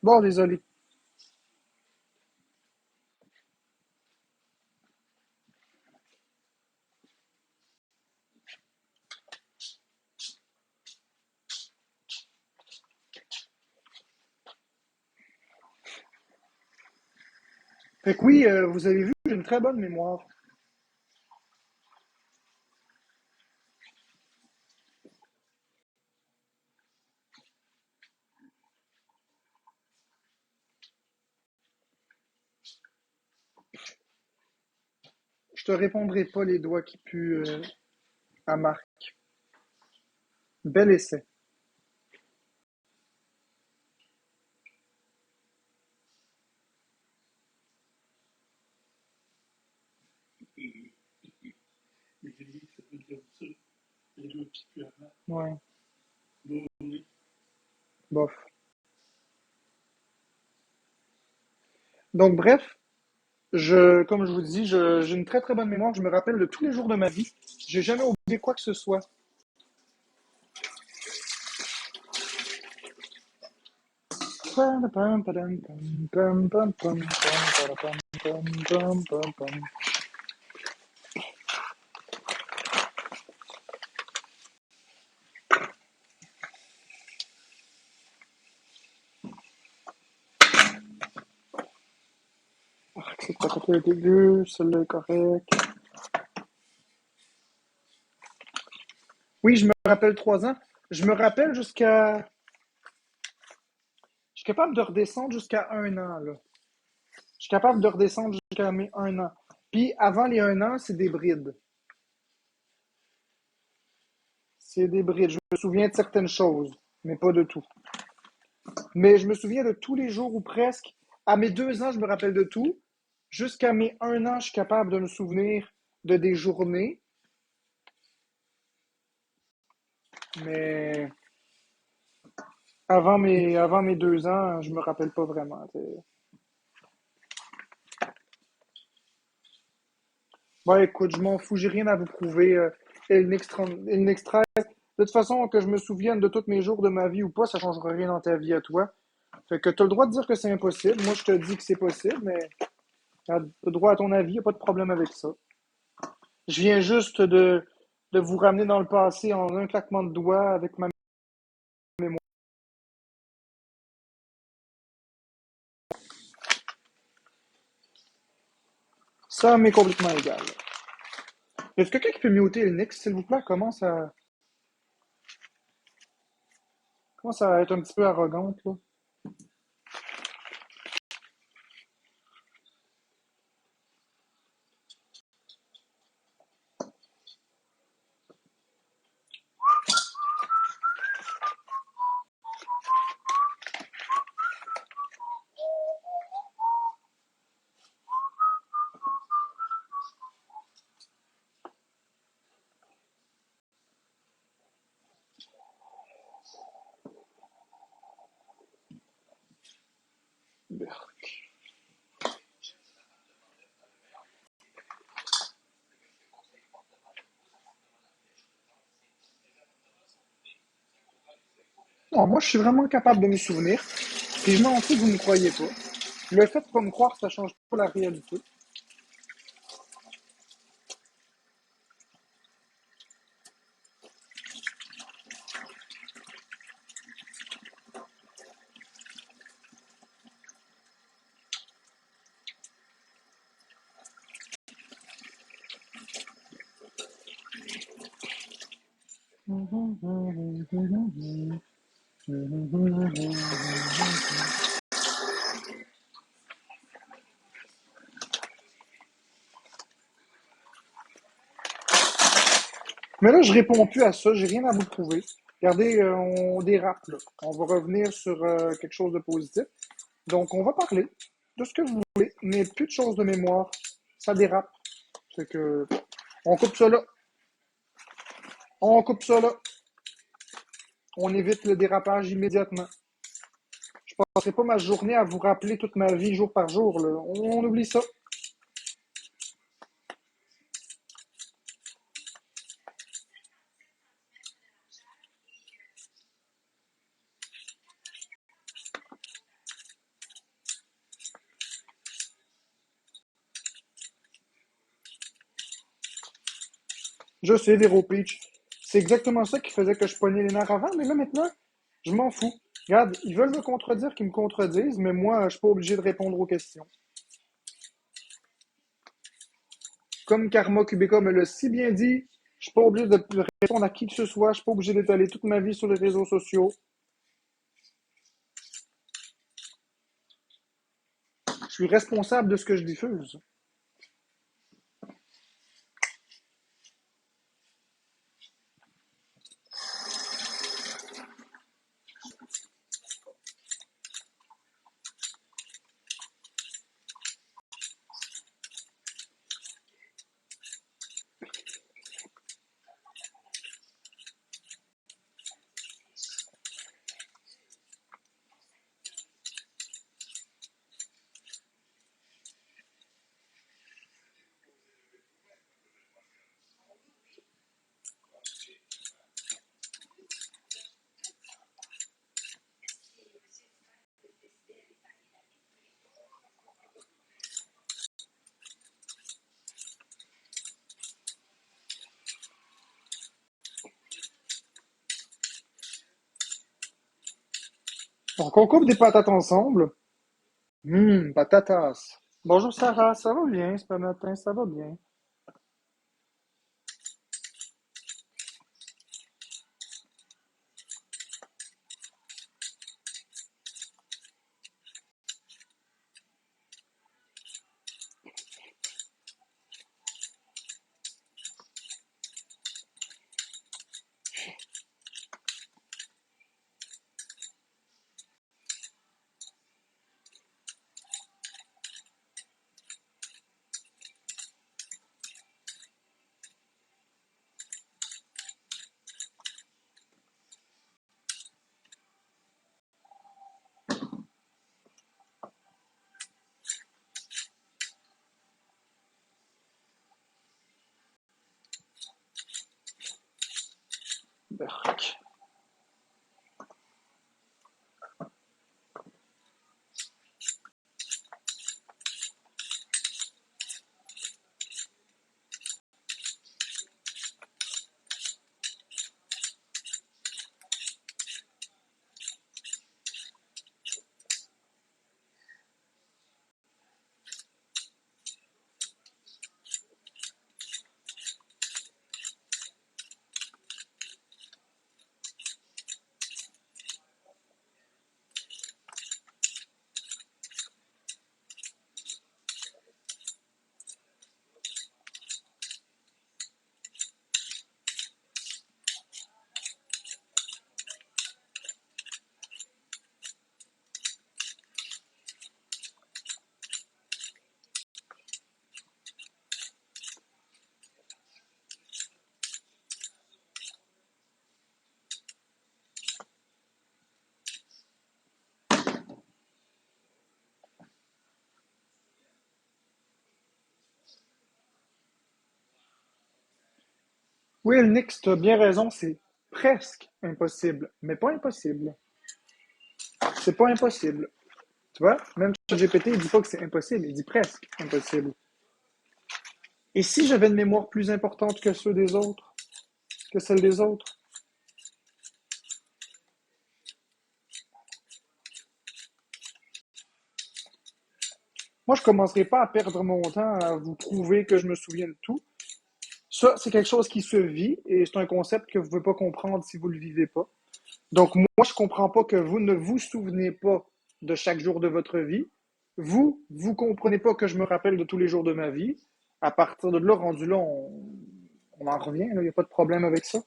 Bon, désolé. Fait que oui, vous avez vu, j'ai une très bonne mémoire. Je te répondrai pas les doigts qui puent à Marc. Bel essai. Ouais, bof. Donc bref, comme je vous dis, j'ai une très très bonne mémoire. Je me rappelle de tous les jours de ma vie. J'ai jamais oublié quoi que ce soit. C'est pas côté dégueu, celle-là est correcte. Oui, je me rappelle 3 ans. Je me rappelle jusqu'à. Je suis capable de redescendre jusqu'à 1 an, là. Je suis capable de redescendre jusqu'à mes 1 an. Puis avant les 1 an, c'est des brides. C'est des brides. Je me souviens de certaines choses, mais pas de tout. Mais je me souviens de tous les jours ou presque. À mes 2 ans, je me rappelle de tout. Jusqu'à mes 1 an, je suis capable de me souvenir de des journées. Mais avant mes 2 ans, je me rappelle pas vraiment. Bon, écoute, je m'en fous, j'ai rien à vous prouver. Il de toute façon, que je me souvienne de tous mes jours de ma vie ou pas, ça changera rien dans ta vie à toi. Fait que tu as le droit de dire que c'est impossible. Moi, je te dis que c'est possible, mais tu as le droit à ton avis, y a pas de problème avec ça. Je viens juste de vous ramener dans le passé en un claquement de doigts avec ma mémoire. Ça m'est complètement égal. Est-ce que quelqu'un qui peut muter le Nix, s'il vous plaît? Commence à être un petit peu arrogante, là. Non, moi, je suis vraiment capable de me souvenir. Et je m'en fous que vous ne me croyez pas. Le fait de pas me croire, ça change pas la réalité. Mais là, je réponds plus à ça. J'ai rien à vous prouver. Regardez, on dérape, là. On va revenir sur quelque chose de positif. Donc, on va parler de ce que vous voulez, mais plus de choses de mémoire. Ça dérape. C'est que. On coupe ça là. On coupe ça là. On évite le dérapage immédiatement. Je ne passerai pas ma journée à vous rappeler toute ma vie jour par jour, là. On oublie ça. Je sais, Vero Peach. C'est exactement ça qui faisait que je pognais les nerfs avant, mais là, maintenant, je m'en fous. Regarde, ils veulent me contredire qu'ils me contredisent, mais moi, je suis pas obligé de répondre aux questions. Comme Karma Kubeka me l'a si bien dit, je suis pas obligé de répondre à qui que ce soit, je suis pas obligé d'étaler toute ma vie sur les réseaux sociaux. Je suis responsable de ce que je diffuse. Donc, on coupe des patates ensemble. Patatas. Bonjour Sarah, ça va bien ce matin, ça va bien. Berk. Oui, Nix, tu as bien raison, c'est presque impossible, mais pas impossible. C'est pas impossible. Tu vois, même ChatGPT, il dit pas que c'est impossible, il dit presque impossible. Et si j'avais une mémoire plus importante que ceux des autres, que celle des autres, moi je commencerais pas à perdre mon temps à vous prouver que je me souviens de tout. Ça, c'est quelque chose qui se vit et c'est un concept que vous ne pouvez pas comprendre si vous ne le vivez pas. Donc, moi, je ne comprends pas que vous ne vous souvenez pas de chaque jour de votre vie. Vous comprenez pas que je me rappelle de tous les jours de ma vie. À partir de là, rendu là, on en revient. Il n'y a pas de problème avec ça.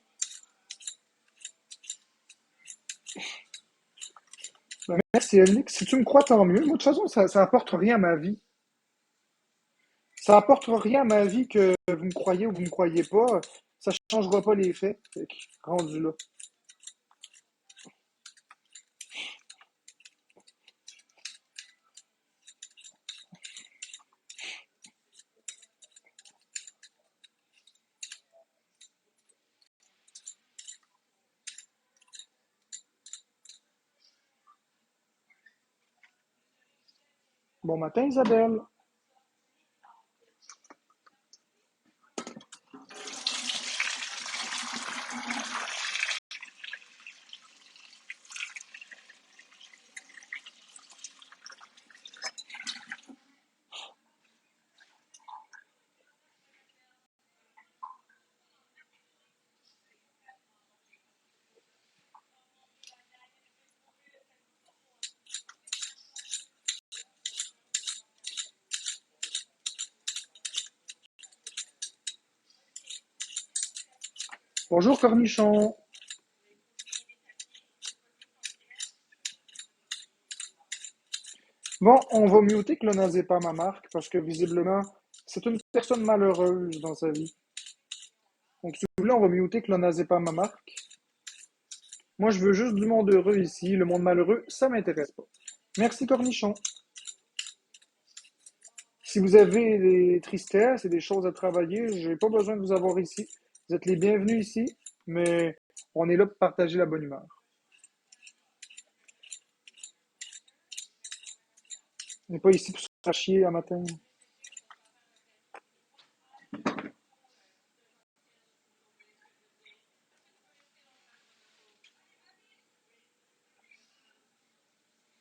Ben, merci, Yannick. Si tu me crois, tant mieux. Moi, de toute façon, ça apporte rien à ma vie. Ça apporte rien à ma vie que vous me croyez ou vous me croyez pas. Ça ne changera pas les faits. Fait que, rendu là. Bon matin, Isabelle. Bonjour Cornichon. Bon, on va muter pas ma marque parce que visiblement, c'est une personne malheureuse dans sa vie. Donc, si vous voulez, on va muter pas ma marque. Moi, je veux juste du monde heureux ici. Le monde malheureux, ça m'intéresse pas. Merci Cornichon. Si vous avez des tristesses et des choses à travailler, j'ai pas besoin de vous avoir ici. Vous êtes les bienvenus ici, mais on est là pour partager la bonne humeur. On n'est pas ici pour se faire chier un matin.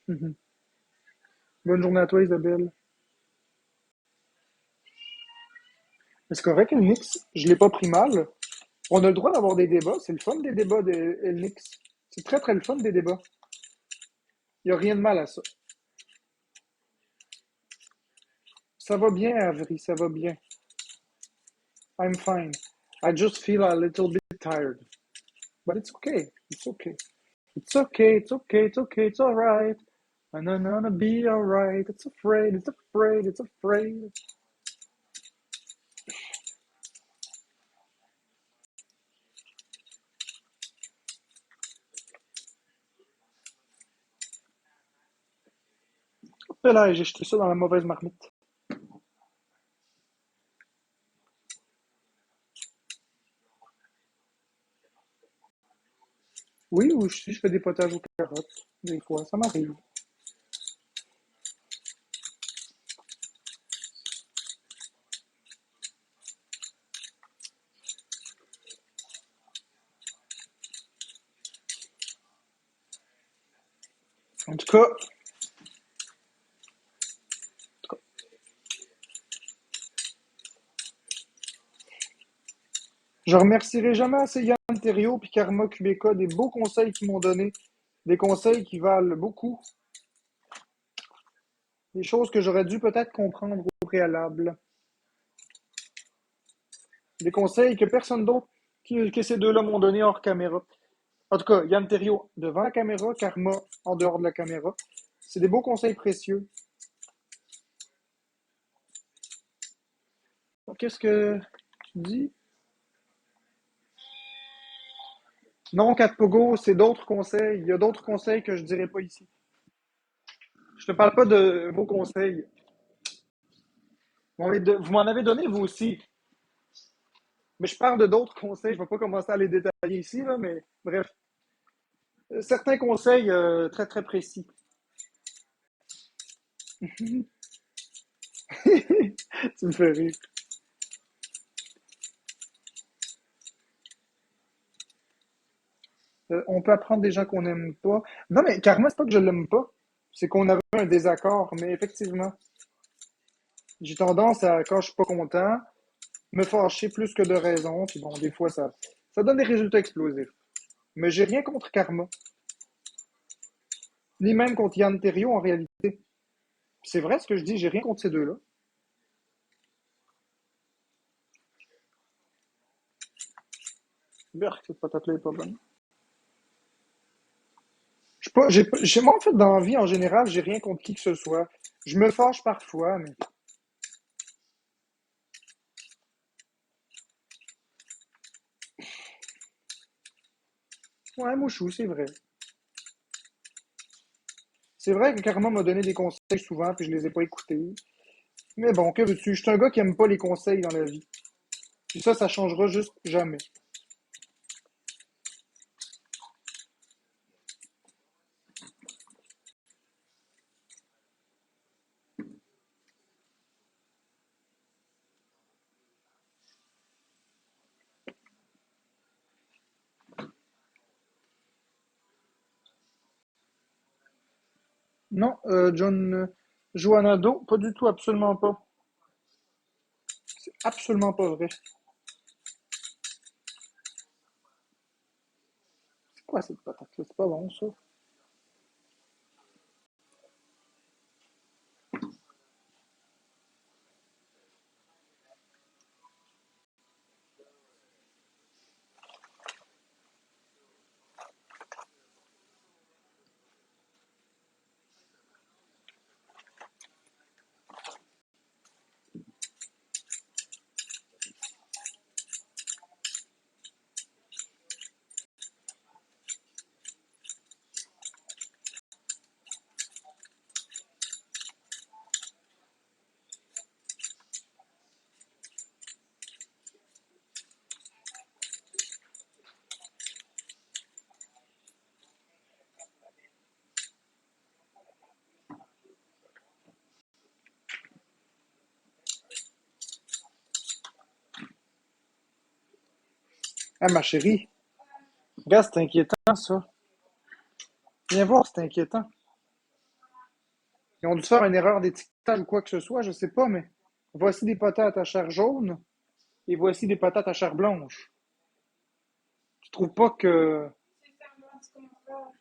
Mhm. Bonne journée à toi, Isabelle. Mais c'est correct, Elnix. Je l'ai pas pris mal. On a le droit d'avoir des débats. C'est le fun des débats d'Elnix. C'est très, très le fun des débats. Il n'y a rien de mal à ça. Ça va bien, Avery, ça va bien. I'm fine. I just feel a little bit tired. But it's okay. It's okay. It's okay, it's okay, it's okay, it's alright. And I'm gonna be alright. It's afraid, it's afraid, it's afraid. Et là, j'ai jeté ça dans la mauvaise marmite. Oui, ou si je fais des potages aux carottes. Des fois, ça m'arrive. En tout cas, je remercierai jamais assez Yann Terriot et Karma QBK des beaux conseils qu'ils m'ont donnés. Des conseils qui valent beaucoup. Des choses que j'aurais dû peut-être comprendre au préalable. Des conseils que personne d'autre que ces deux-là m'ont donné hors caméra. En tout cas, Yann Terriot devant la caméra, Karma en dehors de la caméra. C'est des beaux conseils précieux. Qu'est-ce que tu dis? Non, Cat Pogo, c'est d'autres conseils. Il y a d'autres conseils que je dirais pas ici. Je te parle pas de vos conseils. Vous m'en avez donné, vous aussi. Mais je parle de d'autres conseils. Je ne vais pas commencer à les détailler ici, là, mais bref. Certains conseils très, très précis. Tu me fais rire. On peut apprendre des gens qu'on n'aime pas. Non, mais carrément, c'est pas que je l'aime pas. C'est qu'on avait un désaccord. Mais effectivement, j'ai tendance à, quand je suis pas content, me fâcher plus que de raison. Puis bon, des fois, ça donne des résultats explosifs. Mais j'ai rien contre Karma. Ni même contre Yann Terriot en réalité. C'est vrai ce que je dis, j'ai rien contre ces deux-là. Berk, cette patate-là est pas bonne. Je sais pas, moi, en fait, dans la vie, en général, j'ai rien contre qui que ce soit. Je me fâche parfois, mais. Ouais, Mouchou, c'est vrai. C'est vrai que Karma m'a donné des conseils souvent, puis je les ai pas écoutés. Mais bon, que veux-tu? Je suis un gars qui aime pas les conseils dans la vie. Puis ça changera juste jamais. Non, John Joanado, pas du tout, absolument pas. Absolument pas vrai. C'est quoi cette patate-là? C'est pas bon, ça. Ah, ma chérie, regarde, c'est inquiétant, ça. Viens voir, c'est inquiétant. Ils ont dû faire une erreur d'étiquetage ou quoi que ce soit, je sais pas, mais voici des patates à chair jaune et voici des patates à chair blanche. Tu trouves pas que... C'est tellement du confort.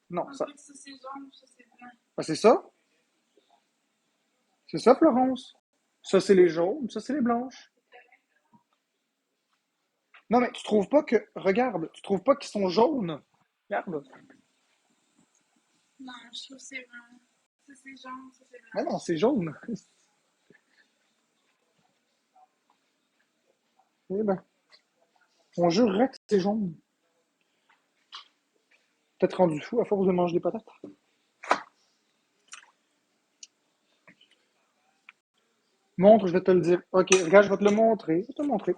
Non, En ça... fait, ça c'est jaune, ça c'est blanc. Ah, c'est ça? C'est ça, Florence? Ça, c'est les jaunes, ça, c'est les blanches. Non, mais tu trouves pas que... Regarde, tu trouves pas qu'ils sont jaunes? Regarde. Non, je trouve que c'est blanc. Ça c'est jaune, ça c'est Ah non, blanche. c'est jaune. Eh ben, on jurerait que c'est jaune. Peut-être rendu fou à force de manger des patates. Montre, je vais te le dire. Ok, regarde, je vais te le montrer. Je vais te le montrer.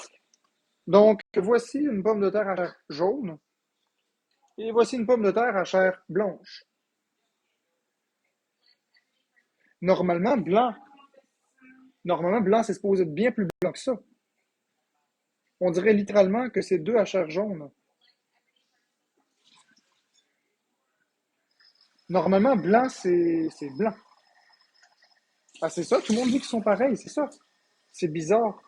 Donc, voici une pomme de terre à chair jaune et voici une pomme de terre à chair blanche. Normalement, blanc, normalement, blanc, c'est supposé être bien plus blanc que ça. On dirait littéralement que c'est deux à chair jaune. Normalement, blanc, c'est blanc. Ah, c'est ça, tout le monde dit qu'ils sont pareils, c'est ça. C'est bizarre.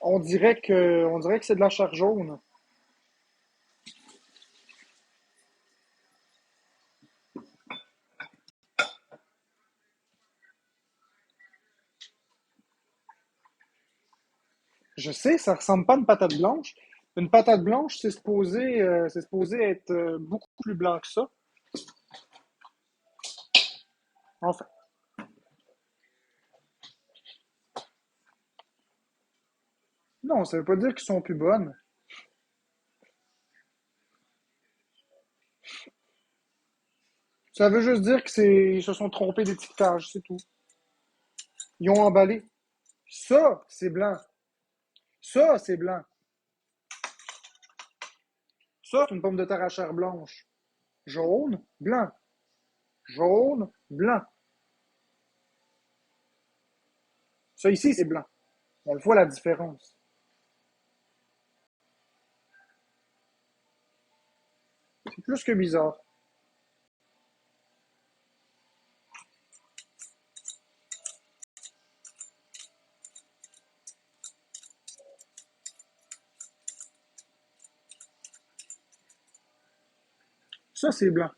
On dirait que c'est de la chair jaune. Je sais, ça ressemble pas à une patate blanche. Une patate blanche, c'est supposé être beaucoup plus blanc que ça. Enfin, non, ça veut pas dire qu'ils sont plus bonnes. Ça veut juste dire qu'ils se sont trompés d'étiquetage, c'est tout. Ils ont emballé. Ça, c'est blanc. Ça, c'est blanc. Ça, c'est une pomme de terre à chair blanche. Jaune, blanc. Jaune, blanc. Ça ici, c'est blanc. On voit la différence. C'est plus que bizarre. Ça, c'est blanc.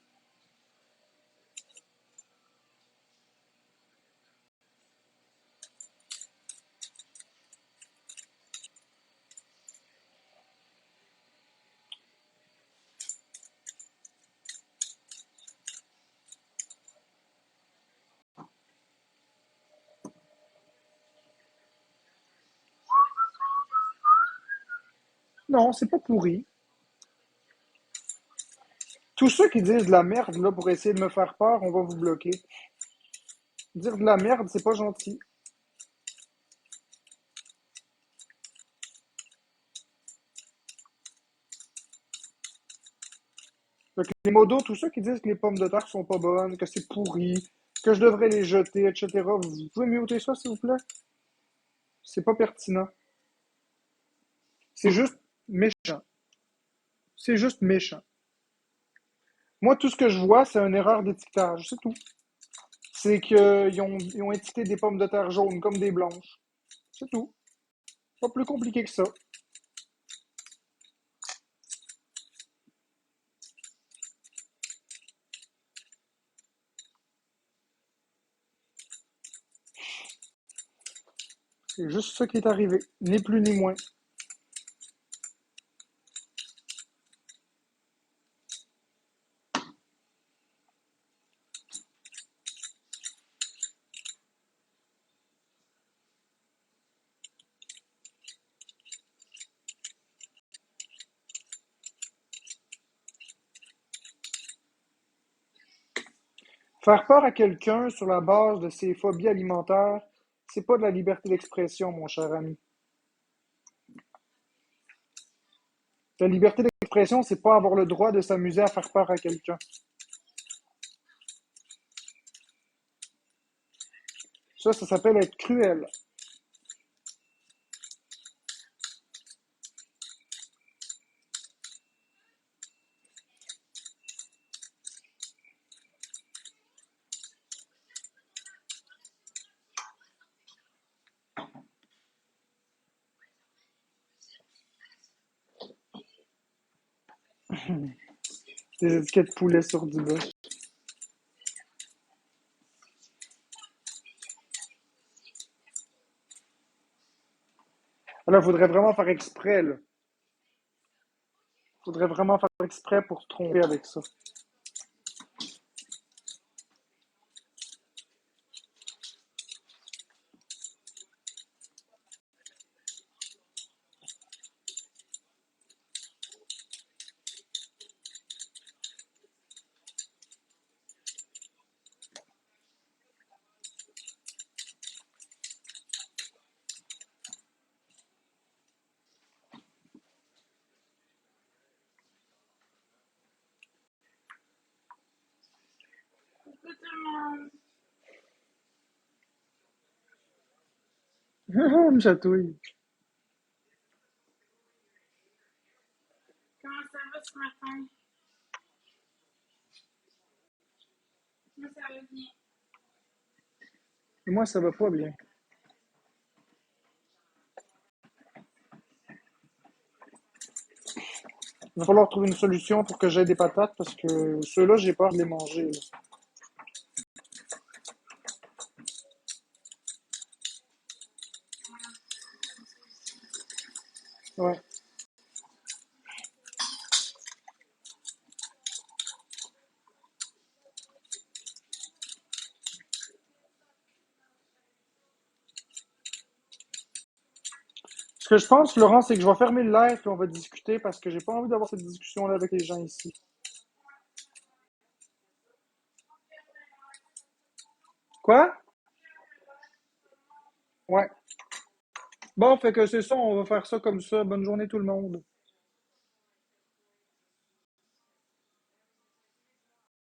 Non, c'est pas pourri. Tous ceux qui disent de la merde là pour essayer de me faire peur, on va vous bloquer. Dire de la merde, c'est pas gentil. Fait que les modos, tous ceux qui disent que les pommes de terre sont pas bonnes, que c'est pourri, que je devrais les jeter, etc., vous pouvez muter ça, s'il vous plaît? C'est pas pertinent. C'est juste méchant. C'est juste méchant. Moi, tout ce que je vois, c'est une erreur d'étiquetage, c'est tout. C'est qu'ils ont étiqueté des pommes de terre jaunes comme des blanches. C'est tout. Pas plus compliqué que ça. C'est juste ça qui est arrivé. Ni plus ni moins. Faire peur à quelqu'un sur la base de ses phobies alimentaires, c'est pas de la liberté d'expression, mon cher ami. La liberté d'expression, c'est pas avoir le droit de s'amuser à faire peur à quelqu'un. Ça s'appelle être cruel. Des étiquettes poulet sur du bœuf. Là, faudrait vraiment faire exprès, là. Faudrait vraiment faire exprès pour se tromper avec ça. Coucou tout le monde. Me chatouille. Comment ça va ce matin? Moi, ça va bien. Et moi, ça va pas bien. Il va falloir trouver une solution pour que j'aie des patates parce que ceux-là, j'ai peur de les manger, là. Ouais. Ce que je pense, Laurent, c'est que je vais fermer le live et on va discuter parce que j'ai pas envie d'avoir cette discussion-là avec les gens ici. Quoi? Ouais. Bon, fait que c'est ça, on va faire ça comme ça. Bonne journée tout le monde.